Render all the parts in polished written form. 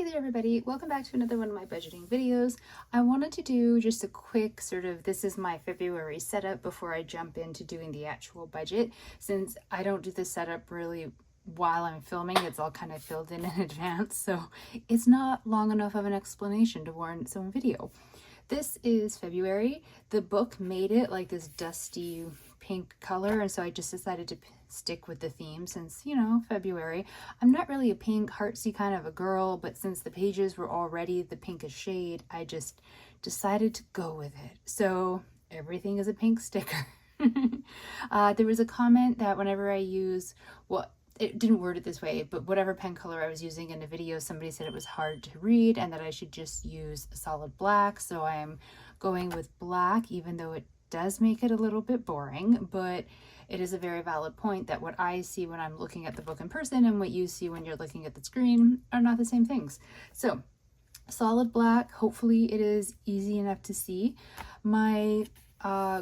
Hey there everybody, welcome back to another one of my budgeting videos. I wanted to do just a quick this is my February setup before I jump into doing the actual budget. Since I don't do the setup really while I'm filming, it's all kind of filled in advance, so it's not long enough of an explanation to warrant its own video. This is February. The book made it like this dusty pink color, and so I just decided to stick with the theme since, February. I'm not really a pink heartsy kind of a girl, but since the pages were already the pinkest shade, I just decided to go with it. So everything is a pink sticker. There was a comment that whenever I use, it didn't word it this way, but whatever pen color I was using in the video, somebody said it was hard to read and that I should just use a solid black. So I'm going with black, even though it does make it a little bit boring, but it is a very valid point that what I see when I'm looking at the book in person and what you see when you're looking at the screen are not the same things. So solid black, hopefully it is easy enough to see. My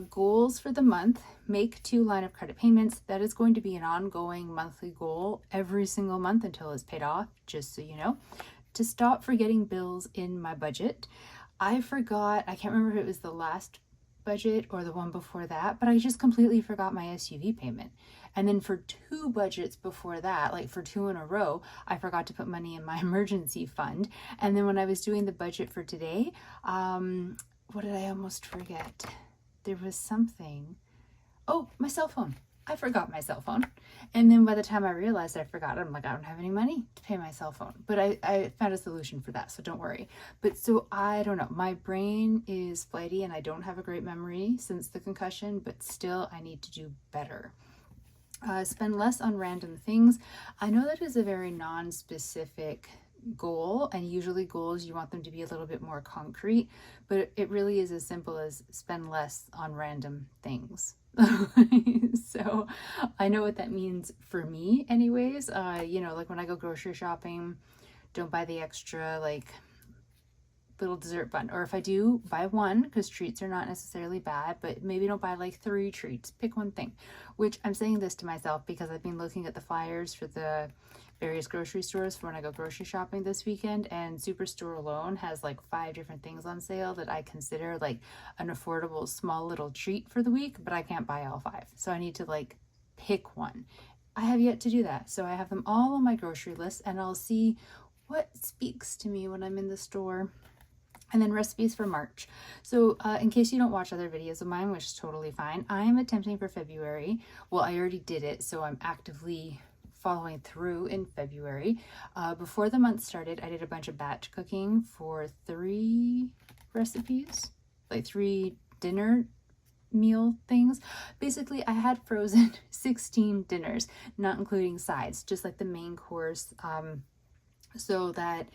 goals for the month: make 2 line of credit payments. That is going to be an ongoing monthly goal every single month until it's paid off, just so you know. To stop forgetting bills in my budget. I forgot, I can't remember if it was the last budget or the one before that, but I just completely forgot my SUV payment. And then for 2 budgets before that, like for 2 in a row, I forgot to put money in my emergency fund. And then when I was doing the budget for today, what did I almost forget? There was something. Oh, my cell phone. I forgot my cell phone. And then by the time I realized I forgot it, I'm like, I don't have any money to pay my cell phone. But I found a solution for that, so don't worry. But so I don't know. My brain is flighty and I don't have a great memory since the concussion, but still I need to do better. Spend less on random things. I know that is a very non-specific goal, and usually goals you want them to be a little bit more concrete, but it really is as simple as spend less on random things. So I know what that means for me anyways. Like when I go grocery shopping, don't buy the extra like little dessert bun, or if I do, buy one, because treats are not necessarily bad, but maybe don't buy like 3 treats, pick one thing. Which I'm saying this to myself because I've been looking at the flyers for the various grocery stores for when I go grocery shopping this weekend, and Superstore alone has like 5 different things on sale that I consider like an affordable small little treat for the week, but I can't buy all 5, so I need to like pick one. I have yet to do that, so I have them all on my grocery list, and I'll see what speaks to me when I'm in the store. And then recipes for March. So in case you don't watch other videos of mine, which is totally fine, I am attempting for February. Well, I already did it, so I'm actively following through in February. Before the month started, I did a bunch of batch cooking for 3 recipes, like 3 dinner meal things. Basically, I had frozen 16 dinners, not including sides, just like the main course, so that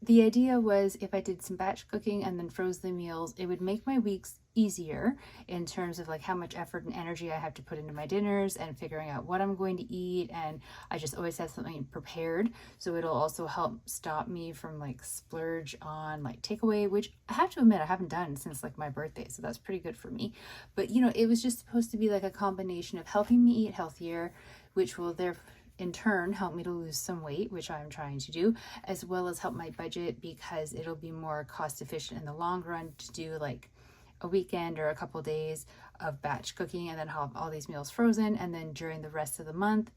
the idea was if I did some batch cooking and then froze the meals, it would make my weeks easier in terms of like how much effort and energy I have to put into my dinners and figuring out what I'm going to eat. And I just always have something prepared. So it'll also help stop me from like splurge on like takeaway, which I have to admit I haven't done since like my birthday. So that's pretty good for me. But it was just supposed to be like a combination of helping me eat healthier, which will in turn help me to lose some weight, which I'm trying to do, as well as help my budget because it'll be more cost efficient in the long run to do like a weekend or a couple days of batch cooking and then have all these meals frozen, and then during the rest of the month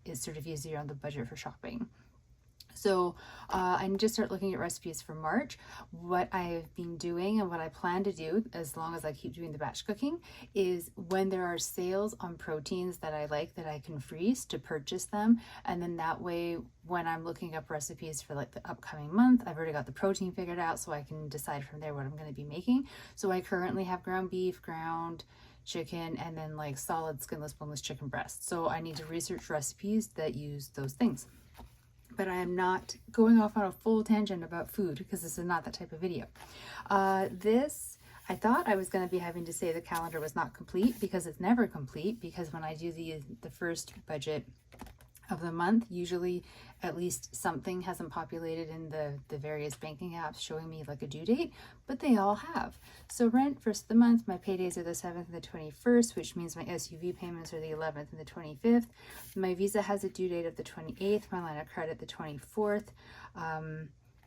it's sort of easier on the budget for shopping. So I need to start looking at recipes for March. What I've been doing and what I plan to do, as long as I keep doing the batch cooking, is when there are sales on proteins that I like that I can freeze, to purchase them. And then that way, when I'm looking up recipes for like the upcoming month, I've already got the protein figured out, so I can decide from there what I'm going to be making. So I currently have ground beef, ground chicken, and then like solid skinless, boneless chicken breast. So I need to research recipes that use those things. But I am not going off on a full tangent about food because this is not that type of video. I thought I was going to be having to say the calendar was not complete, because it's never complete, because when I do the first budget, of the month. Usually at least something hasn't populated in the various banking apps showing me like a due date, but they all have. So rent, first of the month, my paydays are the 7th and the 21st, which means my SUV payments are the 11th and the 25th. My Visa has a due date of the 28th, my line of credit the 24th.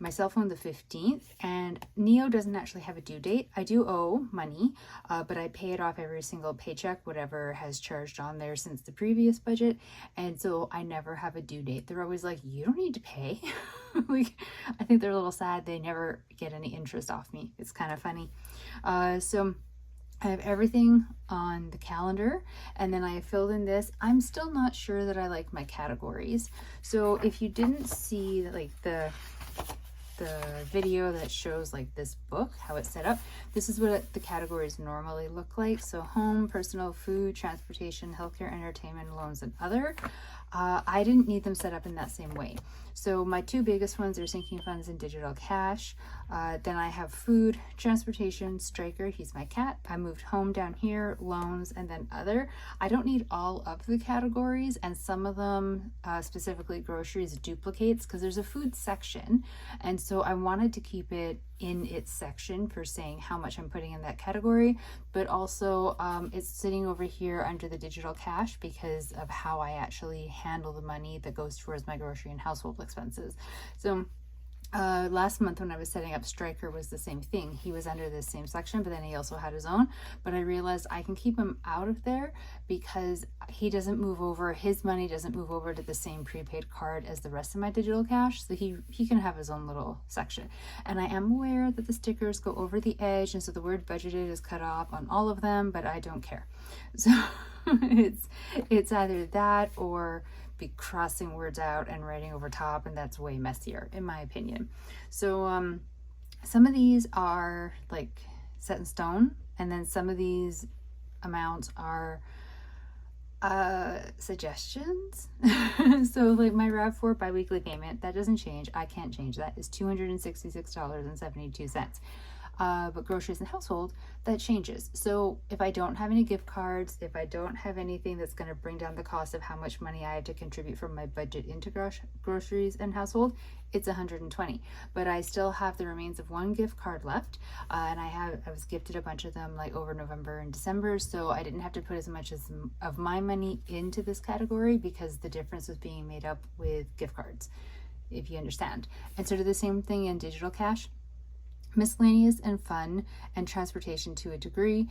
My cell phone the 15th, and Neo doesn't actually have a due date. I do owe money, but I pay it off every single paycheck, whatever has charged on there since the previous budget, and so I never have a due date. They're always like, you don't need to pay. Like, I think they're a little sad they never get any interest off me. It's kind of funny. So I have everything on the calendar, and then I have filled in this. I'm still not sure that I like my categories. So if you didn't see like the video that shows like this book, how it's set up, this is what the categories normally look like. So home, personal, food, transportation, healthcare, entertainment, loans, and other. I didn't need them set up in that same way. So my two biggest ones are sinking funds and digital cash. Then I have food, transportation, Striker, he's my cat. I moved home down here, loans, and then other. I don't need all of the categories, and some of them, specifically groceries, duplicates because there's a food section. And so I wanted to keep it in its section for saying how much I'm putting in that category, but also it's sitting over here under the digital cash because of how I actually handle the money that goes towards my grocery and household expenses. So last month when I was setting up Striker was the same thing. He was under this same section, but then he also had his own. But I realized I can keep him out of there because he doesn't move over, his money doesn't move over to the same prepaid card as the rest of my digital cash. So he can have his own little section. And I am aware that the stickers go over the edge, and so the word budgeted is cut off on all of them, but I don't care. So it's either that or be crossing words out and writing over top, and that's way messier in my opinion. So some of these are like set in stone, and then some of these amounts are suggestions. So like my RAV4 biweekly payment, that doesn't change. I can't change that. It's $266.72. But groceries and household, that changes. So if I don't have any gift cards, if I don't have anything that's going to bring down the cost of how much money I have to contribute from my budget into groceries and household, it's $120. But I still have the remains of one gift card left, and I was gifted a bunch of them like over November and December, so I didn't have to put as much of my money into this category because the difference was being made up with gift cards, if you understand. And so do the same thing in digital cash. Miscellaneous and fun and transportation to a degree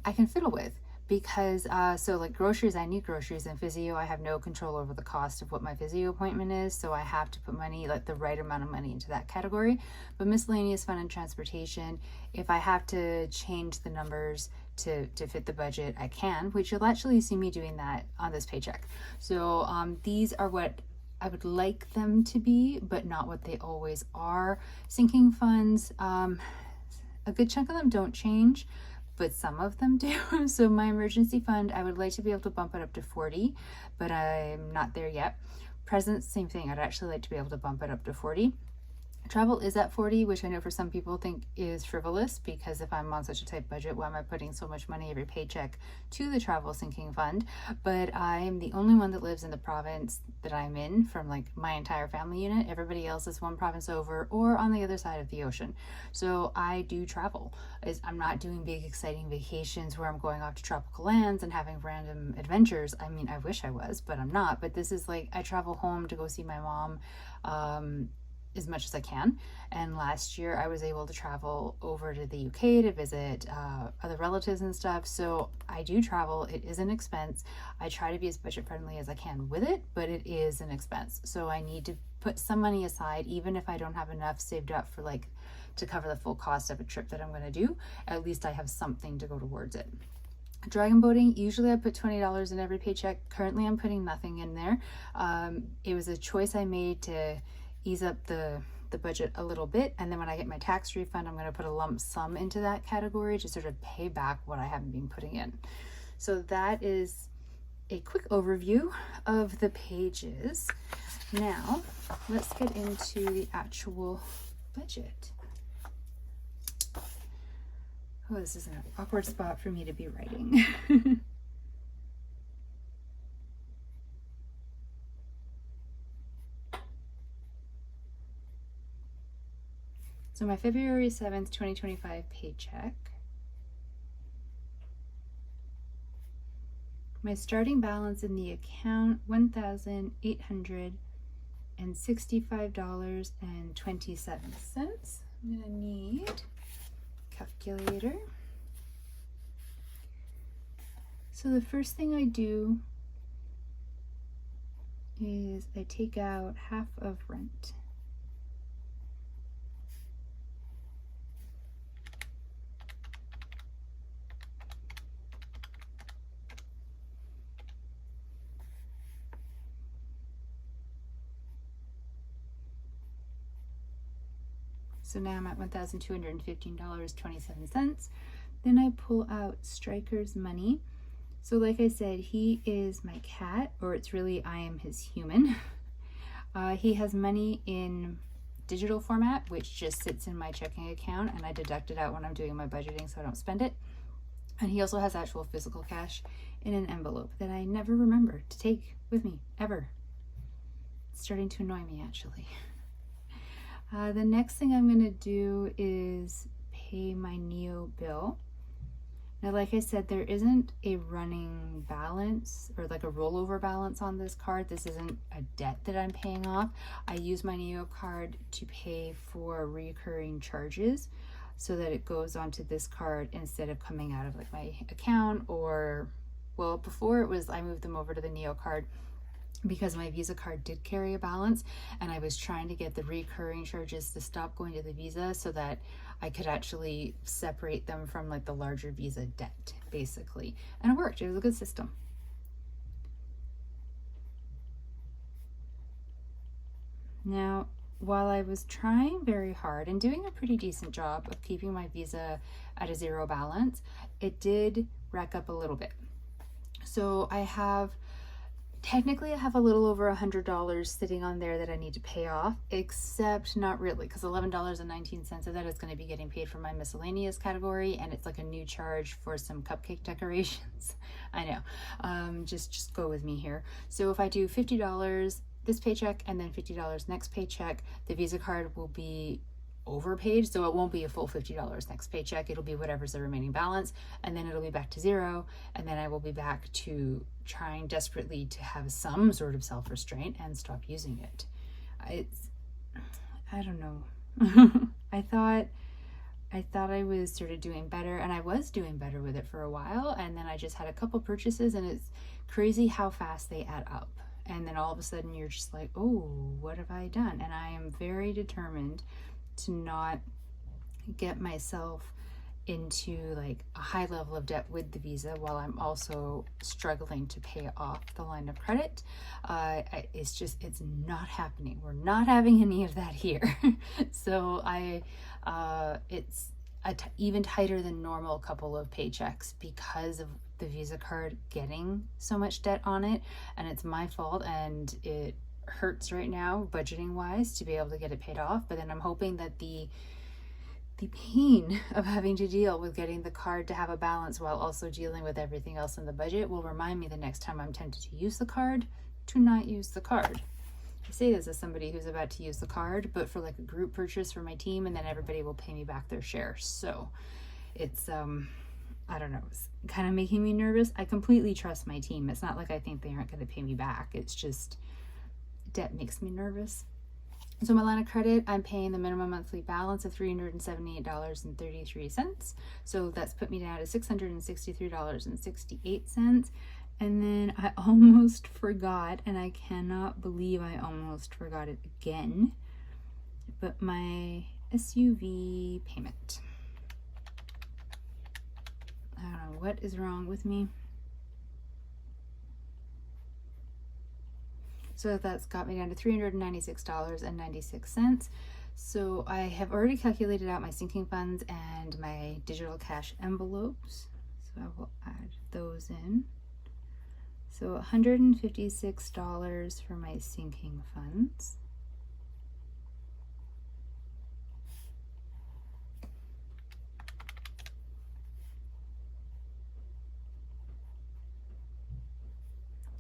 I can fiddle with because so like groceries, I need groceries, and physio, I have no control over the cost of what my physio appointment is, so I have to put money, like the right amount of money, into that category. But miscellaneous, fun, and transportation, if I have to change the numbers to fit the budget, I can, which you'll actually see me doing that on this paycheck. So these are what I would like them to be, but not what they always are. Sinking funds, a good chunk of them don't change, but some of them do. So my emergency fund, I would like to be able to bump it up to 40, but I'm not there yet. Presents, same thing. I'd actually like to be able to bump it up to 40. Travel is at 40, which I know for some people think is frivolous, because if I'm on such a tight budget, why am I putting so much money every paycheck to the travel sinking fund? But I am the only one that lives in the province that I'm in from like my entire family unit. Everybody else is one province over or on the other side of the ocean. So I do travel. I'm not doing big exciting vacations where I'm going off to tropical lands and having random adventures. I mean, I wish I was, but I'm not. But this is like, I travel home to go see my mom as much as I can. And last year I was able to travel over to the UK to visit other relatives and stuff. So I do travel. It is an expense. I try to be as budget friendly as I can with it, but it is an expense. So I need to put some money aside, even if I don't have enough saved up for like to cover the full cost of a trip that I'm going to do. At least I have something to go towards it. Dragon boating, usually I put $20 in every paycheck. Currently I'm putting nothing in there. It was a choice I made to ease up the budget a little bit, and then when I get my tax refund, I'm going to put a lump sum into that category to sort of pay back what I haven't been putting in. So that is a quick overview of the pages. Now let's get into the actual budget. Oh, this is an awkward spot for me to be writing. So my February 7th, 2025 paycheck. My starting balance in the account, $1,865.27. I'm gonna need a calculator. So the first thing I do is I take out half of rent. So now I'm at $1,215.27. Then I pull out Striker's money. So like I said, he is my cat, or it's really I am his human. He has money in digital format, which just sits in my checking account, and I deduct it out when I'm doing my budgeting so I don't spend it. And he also has actual physical cash in an envelope that I never remember to take with me, ever. It's starting to annoy me, actually. The next thing I'm going to do is pay my Neo bill. Now, like I said, there isn't a running balance or like a rollover balance on this card. This isn't a debt that I'm paying off. I use my Neo card to pay for recurring charges so that it goes onto this card instead of coming out of like my account, or, well, before it was, I moved them over to the Neo card because my Visa card did carry a balance, and I was trying to get the recurring charges to stop going to the Visa so that I could actually separate them from like the larger Visa debt, basically. And it worked. It was a good system. Now, while I was trying very hard and doing a pretty decent job of keeping my Visa at a zero balance, it did rack up a little bit. So I have a little over $100 sitting on there that I need to pay off, except not really, because $11.19 of that is going to be getting paid from my miscellaneous category, and it's like a new charge for some cupcake decorations. I know. Just go with me here. So if I do $50 this paycheck and then $50 next paycheck, the Visa card will be overpaid, so it won't be a full $50 next paycheck. It'll be whatever's the remaining balance, and then it'll be back to zero, and then I will be back to trying desperately to have some sort of self-restraint and stop using it. I don't know. I thought I was sort of doing better, and I was doing better with it for a while, and then I just had a couple purchases, and it's crazy how fast they add up. And then all of a sudden you're just like, oh, what have I done? And I am very determined to not get myself into like a high level of debt with the Visa while I'm also struggling to pay off the line of credit. It's not happening. We're not having any of that here. So it's even tighter than normal couple of paychecks because of the Visa card getting so much debt on it, and it's my fault, and it hurts right now budgeting wise to be able to get it paid off. But then I'm hoping that the pain of having to deal with getting the card to have a balance while also dealing with everything else in the budget will remind me the next time I'm tempted to use the card to not use the card. I say this as somebody who's about to use the card, but for like a group purchase for my team, and then everybody will pay me back their share. So it's I don't know, it's kind of making me nervous. I completely trust my team. It's not like I think they aren't going to pay me back. It's just debt makes me nervous. So my line of credit, I'm paying the minimum monthly balance of $378.33. So that's put me down to $663.68. And then I almost forgot, and I cannot believe I almost forgot it again, but my SUV payment. I don't know what is wrong with me. So that's got me down to $396.96. So I have already calculated out my sinking funds and my digital cash envelopes. So I will add those in. So $156 for my sinking funds.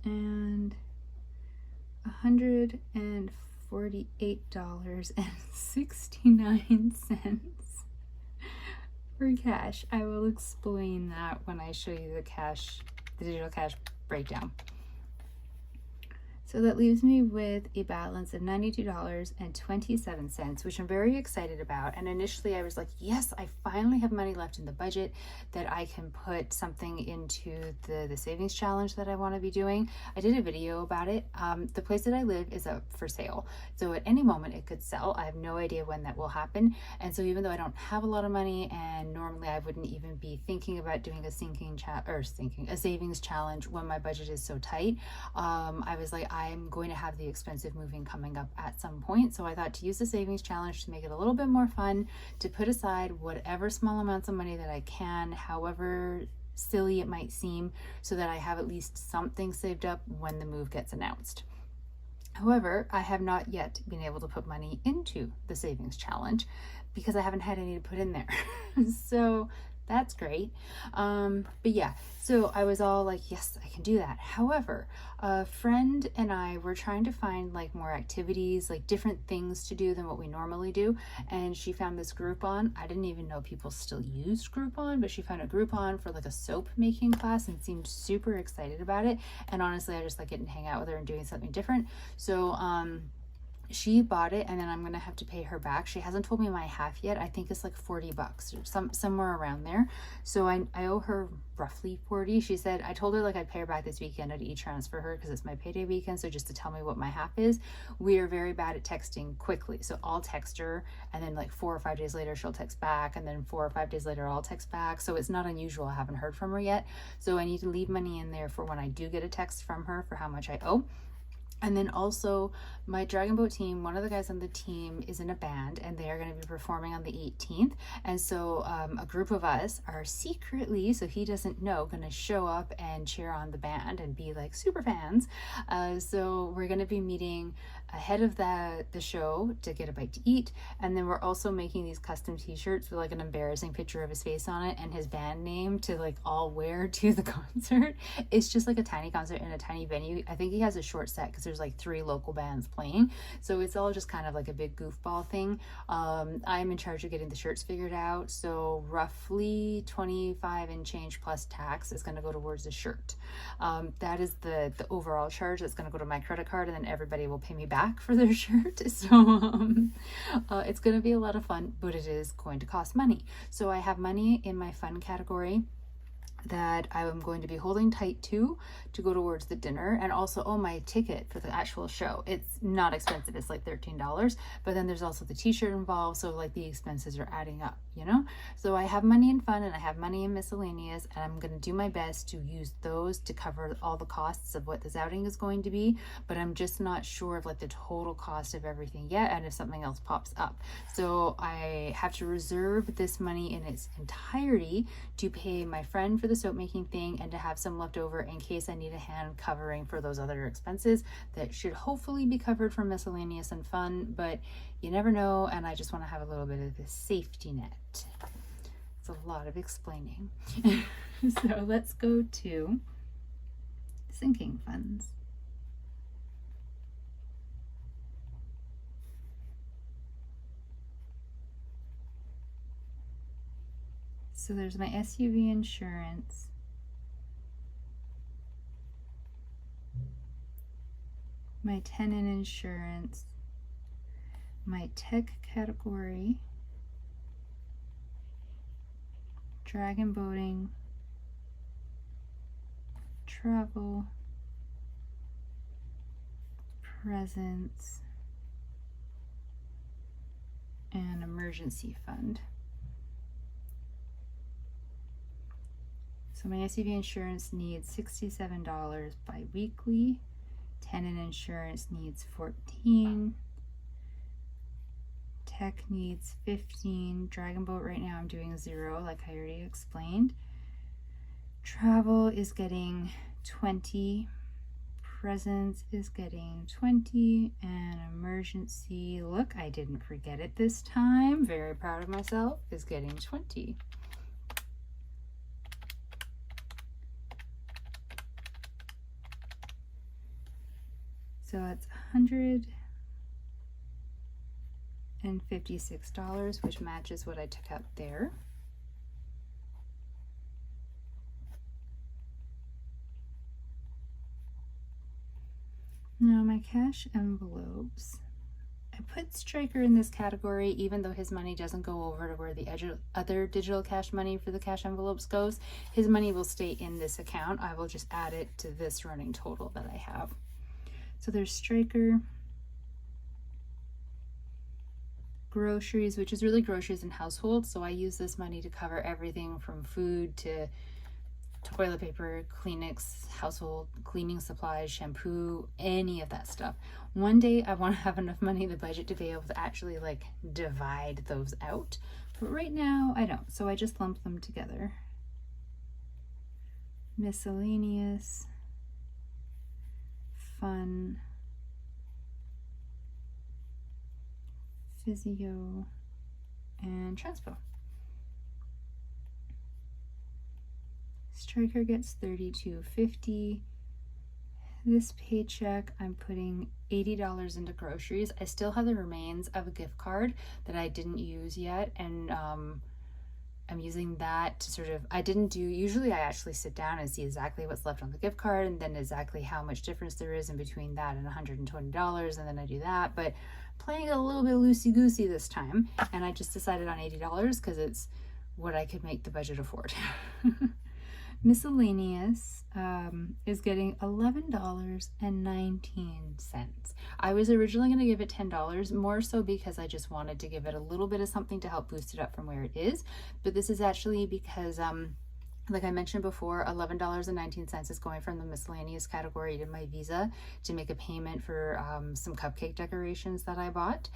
And $48.69 for cash. I will explain that when I show you the digital cash breakdown. So that leaves me with a balance of $92.27, which I'm very excited about. And initially I was like, yes, I finally have money left in the budget that I can put something into the savings challenge that I want to be doing. I did a video about it. The place that I live is up for sale. So at any moment it could sell. I have no idea when that will happen. And so even though I don't have a lot of money, and normally I wouldn't even be thinking about doing a savings challenge when my budget is so tight, I was like, I'm going to have the expensive moving coming up at some point. So I thought to use the savings challenge to make it a little bit more fun, to put aside whatever small amounts of money that I can, however silly it might seem, so that I have at least something saved up when the move gets announced. However, I have not yet been able to put money into the savings challenge because I haven't had any to put in there. So that's great. But yeah, so I was all like, yes, I can do that. However, a friend and I were trying to find like more activities, like different things to do than what we normally do. And she found this Groupon. I didn't even know people still used Groupon, but she found a Groupon for like a soap making class and seemed super excited about it. And honestly, I just like getting to hang out with her and doing something different. So, she bought it, and then I'm gonna have to pay her back. She hasn't told me my half yet. I think it's like $40 or somewhere around there. So I owe her roughly 40. She said, I told her like I'd pay her back this weekend. I'd e-transfer her because it's my payday weekend. So just to tell me what my half is. We are very bad at texting quickly. So I'll text her, and then like 4 or 5 days later she'll text back, and then 4 or 5 days later I'll text back. So it's not unusual. I haven't heard from her yet. So I need to leave money in there for when I do get a text from her for how much I owe. And then also my Dragon Boat team, one of the guys on the team is in a band, and they are going to be performing on the 18th. And so a group of us are secretly, so he doesn't know, going to show up and cheer on the band and be like super fans. So we're going to be meeting ahead of the show to get a bite to eat. And then we're also making these custom t-shirts with like an embarrassing picture of his face on it and his band name to like all wear to the concert. It's just like a tiny concert in a tiny venue. I think he has a short set because there's like 3 local bands playing. So it's all just kind of like a big goofball thing. I'm in charge of getting the shirts figured out. So roughly 25 and change plus tax is going to go towards the shirt. That is the overall charge that's going to go to my credit card, and then everybody will pay me back for their shirt. So it's going to be a lot of fun, but it is going to cost money. So I have money in my fun category that I'm going to be holding tight to go towards the dinner, and also my ticket for the actual show. It's not expensive, it's like $13, but then there's also the t-shirt involved, so like the expenses are adding up, you know. So I have money in fun and I have money in miscellaneous, and I'm going to do my best to use those to cover all the costs of what this outing is going to be, but I'm just not sure of like the total cost of everything yet, and if something else pops up. So I have to reserve this money in its entirety to pay my friend for the soap making thing, and to have some left over in case I need a hand covering for those other expenses that should hopefully be covered from miscellaneous and fun, but you never know, and I just want to have a little bit of a safety net. It's a lot of explaining. So let's go to sinking funds. So there's my SUV insurance, my tenant insurance, my tech category, dragon boating, travel, presents, and emergency fund. So my SUV insurance needs $67 bi-weekly. Tenant insurance needs $14. Tech needs $15. Dragon boat right now I'm doing 0, like I already explained. Travel is getting $20. Presents is getting $20. And emergency, look, I didn't forget it this time. Very proud of myself, is getting $20. So it's 100, $156, which matches what I took out there. Now my cash envelopes, I put Striker in this category even though his money doesn't go over to where the other digital cash money for the cash envelopes goes. His money will stay in this account. I will just add it to this running total that I have. So there's Striker, groceries, which is really groceries and household. So I use this money to cover everything from food to toilet paper, Kleenex, household cleaning supplies, shampoo, any of that stuff. One day I want to have enough money in the budget to be able to actually like divide those out. But right now I don't. So I just lump them together. Miscellaneous, fun, physio, and transpo. Striker gets $32.50. This paycheck, I'm putting $80 into groceries. I still have the remains of a gift card that I didn't use yet, and I'm using that to sort of, usually I actually sit down and see exactly what's left on the gift card and then exactly how much difference there is in between that and $120, and then I do that, but playing it a little bit loosey-goosey this time, and I just decided on $80 because it's what I could make the budget afford. Miscellaneous is getting $11.19. I was originally going to give it $10, more so because I just wanted to give it a little bit of something to help boost it up from where it is. But this is actually because, like I mentioned before, $11.19 is going from the miscellaneous category to my Visa to make a payment for some cupcake decorations that I bought.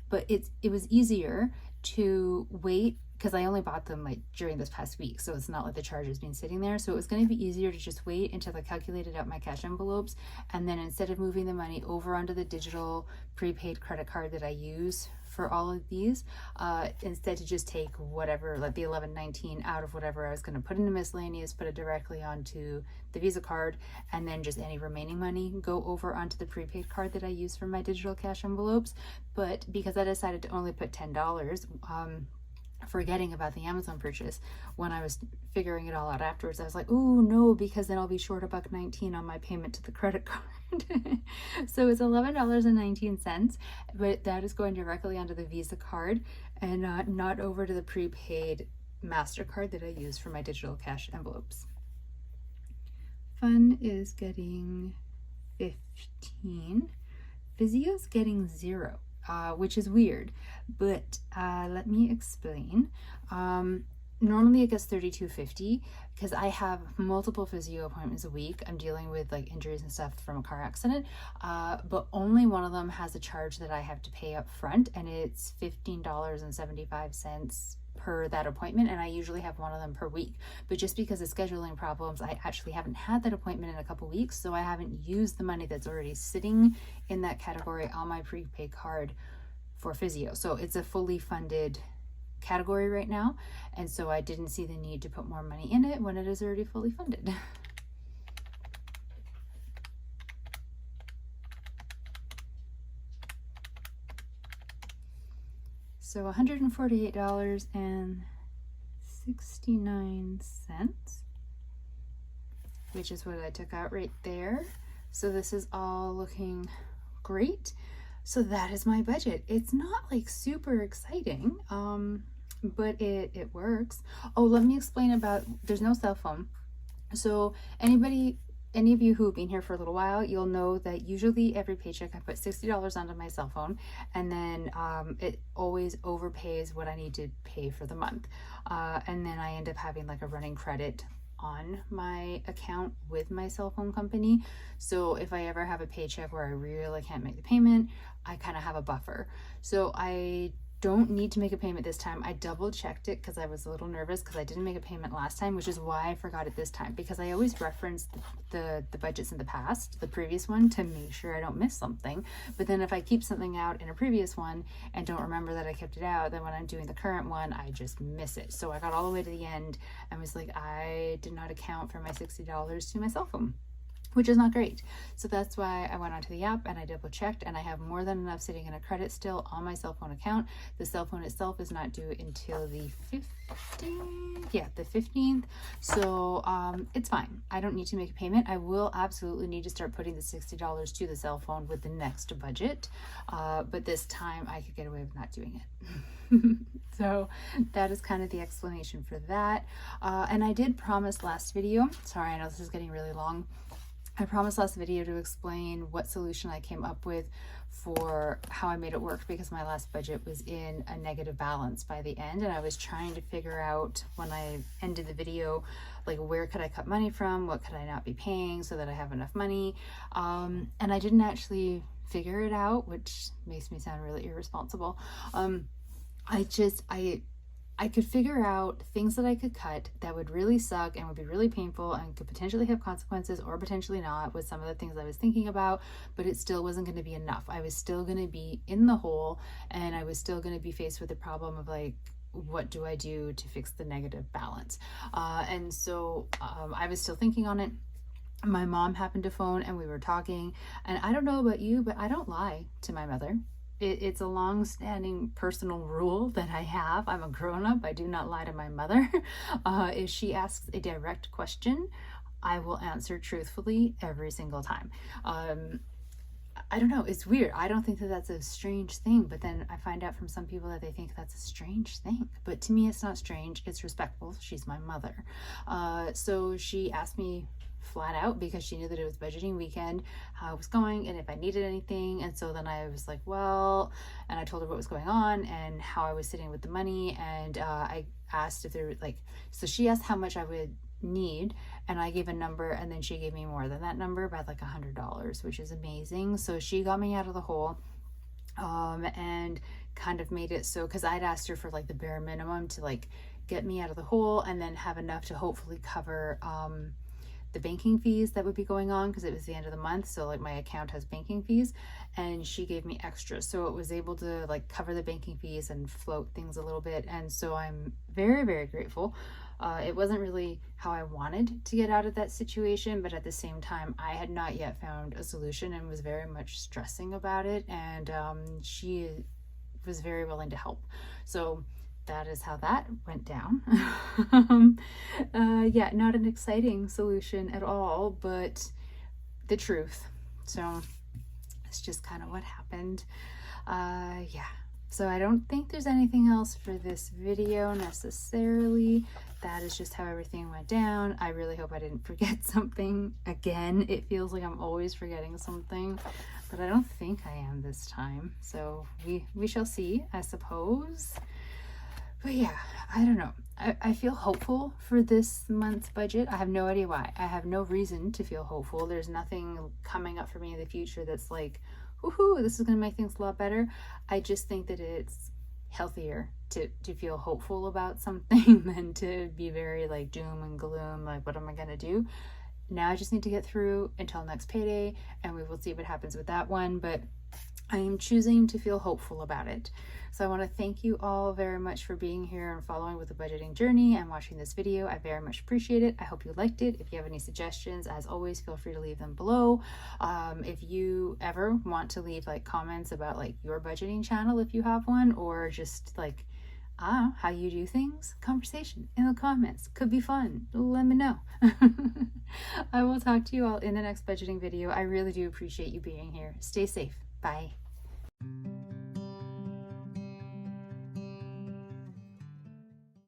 But it was easier to wait because I only bought them like during this past week, so it's not like the charge has been sitting there. So it was going to be easier to just wait until I calculated out my cash envelopes, and then instead of moving the money over onto the digital prepaid credit card that I use for all of these, instead to just take whatever, like the $11.19 out of whatever I was going to put into miscellaneous, put it directly onto the Visa card, and then just any remaining money go over onto the prepaid card that I use for my digital cash envelopes. But because I decided to only put $10, forgetting about the Amazon purchase, when I was figuring it all out afterwards, I was like, oh no, because then I'll be short $1.19 on my payment to the credit card. So it's $11.19, but that is going directly onto the Visa card and not over to the prepaid MasterCard that I use for my digital cash envelopes. Fun is getting 15. Physio's getting 0. Which is weird, but let me explain. Normally it gets $32.50 because I have multiple physio appointments a week. I'm dealing with like injuries and stuff from a car accident, but only one of them has a charge that I have to pay up front, and it's $15.75 per that appointment, and I usually have one of them per week. But just because of scheduling problems, I actually haven't had that appointment in a couple weeks, so I haven't used the money that's already sitting in that category on my prepaid card for physio. So it's a fully funded category right now, and so I didn't see the need to put more money in it when it is already fully funded. So $148.69, which is what I took out right there. So this is all looking great. So that is my budget. It's not like super exciting, but it works. Oh, let me explain about, there's no cell phone. So any of you who have been here for a little while, you'll know that usually every paycheck I put $60 onto my cell phone, and then it always overpays what I need to pay for the month. And then I end up having like a running credit on my account with my cell phone company. So if I ever have a paycheck where I really can't make the payment, I kind of have a buffer. So I don't need to make a payment this time. I double checked it because I was a little nervous because I didn't make a payment last time, which is why I forgot it this time, because I always reference the budgets in the past, the previous one, to make sure I don't miss something. But then if I keep something out in a previous one and don't remember that I kept it out, then when I'm doing the current one, I just miss it. So I got all the way to the end and was like, I did not account for my $60 to my cell phone. which is not great. So that's why I went onto the app and I double checked, and I have more than enough sitting in a credit still on my cell phone account. The cell phone itself is not due until the 15th. Yeah, the 15th. So it's fine. I don't need to make a payment. I will absolutely need to start putting the $60 to the cell phone with the next budget. But this time I could get away with not doing it. So that is kind of the explanation for that. And I did promise last video, sorry, I know this is getting really long. I promised last video to explain what solution I came up with for how I made it work, because my last budget was in a negative balance by the end, and I was trying to figure out when I ended the video, like, where could I cut money from, what could I not be paying so that I have enough money, and I didn't actually figure it out, which makes me sound really irresponsible. I could figure out things that I could cut that would really suck and would be really painful and could potentially have consequences or potentially not, with some of the things I was thinking about, but it still wasn't going to be enough. I was still going to be in the hole, and I was still going to be faced with the problem of, like, what do I do to fix the negative balance? And so I was still thinking on it. My mom happened to phone and we were talking, and I don't know about you, but I don't lie to my mother. It's a long-standing personal rule that I have. I'm a grown-up. I do not lie to my mother. If she asks a direct question, I will answer truthfully every single time. I don't know. It's weird. I don't think that that's a strange thing, but then I find out from some people that they think that's a strange thing. But to me, it's not strange. It's respectful. She's my mother. So she asked me flat out, because she knew that it was budgeting weekend, how it was going and if I needed anything. And so then I was like, well, and I told her what was going on and how I was sitting with the money. And I asked if there was, like, so she asked how much I would need, and I gave a number, and then she gave me more than that number by like $100, which is amazing. So she got me out of the hole, and kind of made it so, because I'd asked her for like the bare minimum to like get me out of the hole and then have enough to hopefully cover the banking fees that would be going on, because it was the end of the month, so like my account has banking fees, and she gave me extra, so it was able to like cover the banking fees and float things a little bit. And so I'm very, very grateful. It wasn't really how I wanted to get out of that situation, but at the same time I had not yet found a solution and was very much stressing about it, and she was very willing to help. So that is how that went down. Yeah, not an exciting solution at all, but the truth. So it's just kind of what happened. Yeah, so I don't think there's anything else for this video necessarily. That is just how everything went down. I really hope I didn't forget something again. It feels like I'm always forgetting something, but I don't think I am this time. So we shall see, I suppose. But yeah, I don't know. I feel hopeful for this month's budget. I have no idea why. I have no reason to feel hopeful. There's nothing coming up for me in the future that's like, woohoo, this is going to make things a lot better. I just think that it's healthier to feel hopeful about something than to be very like doom and gloom, like what am I going to do? Now I just need to get through until next payday, and we will see what happens with that one. But I am choosing to feel hopeful about it. So I want to thank you all very much for being here and following with the budgeting journey and watching this video. I very much appreciate it. I hope you liked it. If you have any suggestions, as always, feel free to leave them below. If you ever want to leave like comments about like your budgeting channel, if you have one, or just like how you do things, conversation in the comments could be fun. Let me know. I will talk to you all in the next budgeting video. I really do appreciate you being here. Stay safe. Bye.